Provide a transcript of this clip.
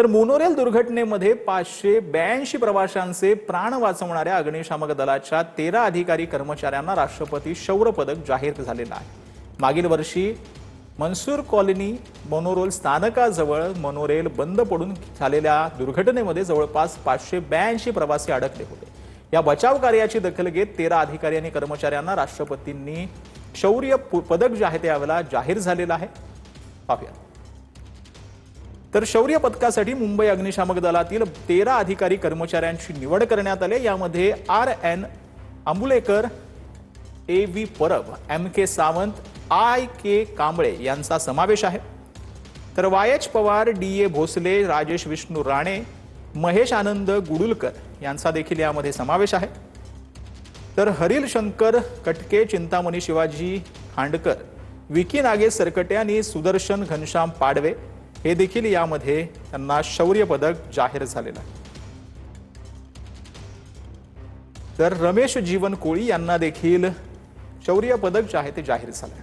तर मोनोरेल दुर्घटनेमध्ये 582 प्रवाशांचे प्राण वाचवणाऱ्या अग्निशामक दलाच्या 13 अधिकारी कर्मचाऱ्यांना राष्ट्रपती शौर्य पदक जाहीर झालेलं आहे। मागील वर्षी मनसूर कॉलनी मोनोरेल स्थानकाजवळ मोनोरेल बंद पडून झालेल्या दुर्घटनेमध्ये जवळपास 582 प्रवासी अडकले होते। या बचाव कार्याची दखल घेत 13 अधिकारी आणि कर्मचाऱ्यांना राष्ट्रपतींनी शौर्य पदक जाहीर झालेलं आहे। पाहूया। तर शौर्य पदकासाठी मुंबई अग्निशामक दलातील 13 अधिकारी कर्मचाऱ्यांची निवड करण्यात आली। यामध्ये RN अंबुलेकर, AV Parab, MK Sawant, IK Kamble यांचा समावेश आहे। तर YH पवार, DA भोसले, राजेश विष्णू राणे, महेश आनंद गुडुलकर यांचा देखील यामध्ये समावेश आहे। तर हरिल शंकर कटके, चिंतामणी शिवाजी खांडकर, विकी नागेश सरकटे आणि सुदर्शन घनश्याम पाडवे हे देखील यामध्ये त्यांना शौर्य पदक जाहीर झालेलं आहे। तर रमेश जीवन कोळी यांना देखील शौर्य पदक जे आहे ते जाहीर झालं आहे।